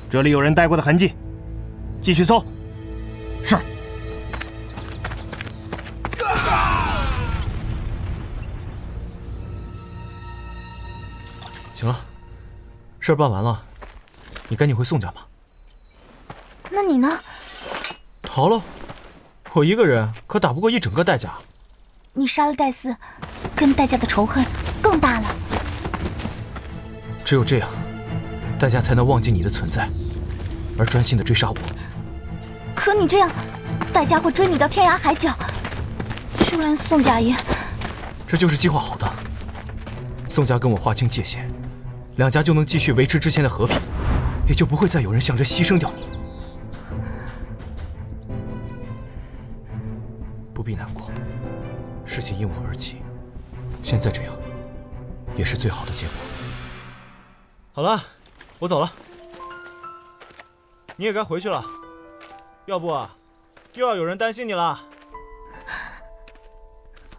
这里有人待过的痕迹，继续搜。是。行了，事儿办完了，你赶紧回宋家吧。那你呢？逃了，我一个人可打不过一整个戴家。你杀了戴斯，跟戴家的仇恨更大了。只有这样，戴家才能忘记你的存在，而专心的追杀我。可你这样，戴家会追你到天涯海角。就连宋家也……这就是计划好的。宋家跟我划清界限，两家就能继续维持之前的和平，也就不会再有人想着牺牲掉你。不必难过，事情因我而起，现在这样，也是最好的结果。好了，我走了，你也该回去了，要不又要有人担心你了。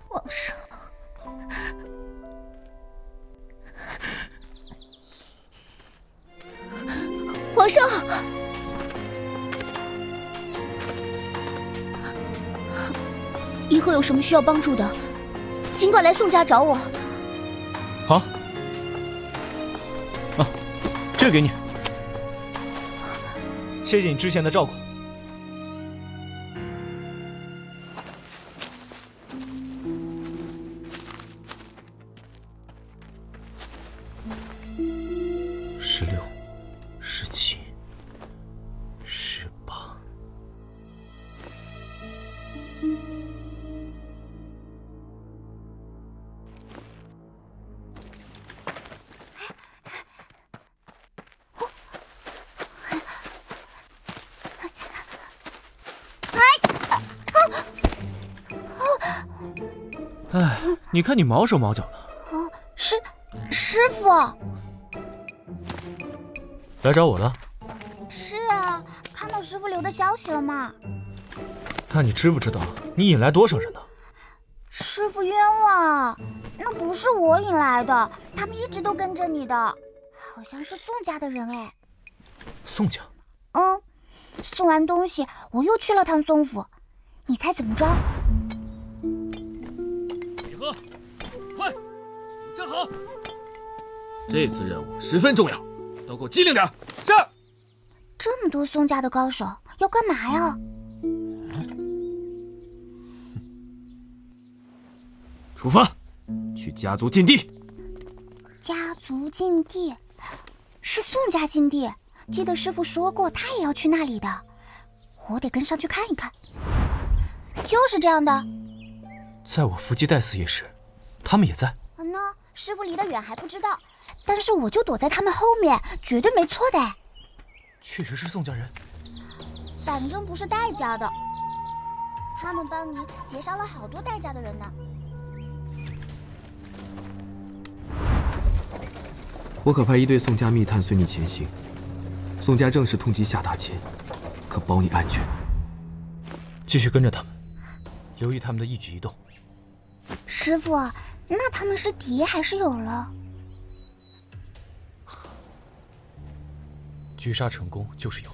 皇上，皇上，以后有什么需要帮助的，尽管来宋家找我。好，啊，这个给你，谢谢你之前的照顾。16、17、18。哎，你看你毛手毛脚的。师傅，来找我的？是啊，看到师傅留的消息了吗？那你知不知道你引来多少人呢？师傅冤枉，那不是我引来的，他们一直都跟着你的，好像是宋家的人哎。宋家？送完东西我又去了趟宋府，你猜怎么着？集合，快，站好！这次任务十分重要，都给我机灵点！是。这么多宋家的高手要干嘛呀？出发，去家族禁地。家族禁地是宋家禁地，记得师傅说过他也要去那里的，我得跟上去看一看。就是这样的。在我伏击戴斯夜时，他们也在。那师傅离得远还不知道，但是我就躲在他们后面，绝对没错的。确实是宋家人，反正不是戴家的，他们帮你劫杀了好多戴家的人呢。我可派一队宋家密探随你前行。宋家正式通缉夏大秦，可保你安全。继续跟着他们，留意他们的一举一动。师傅，那他们是敌还是友了？狙杀成功就是有。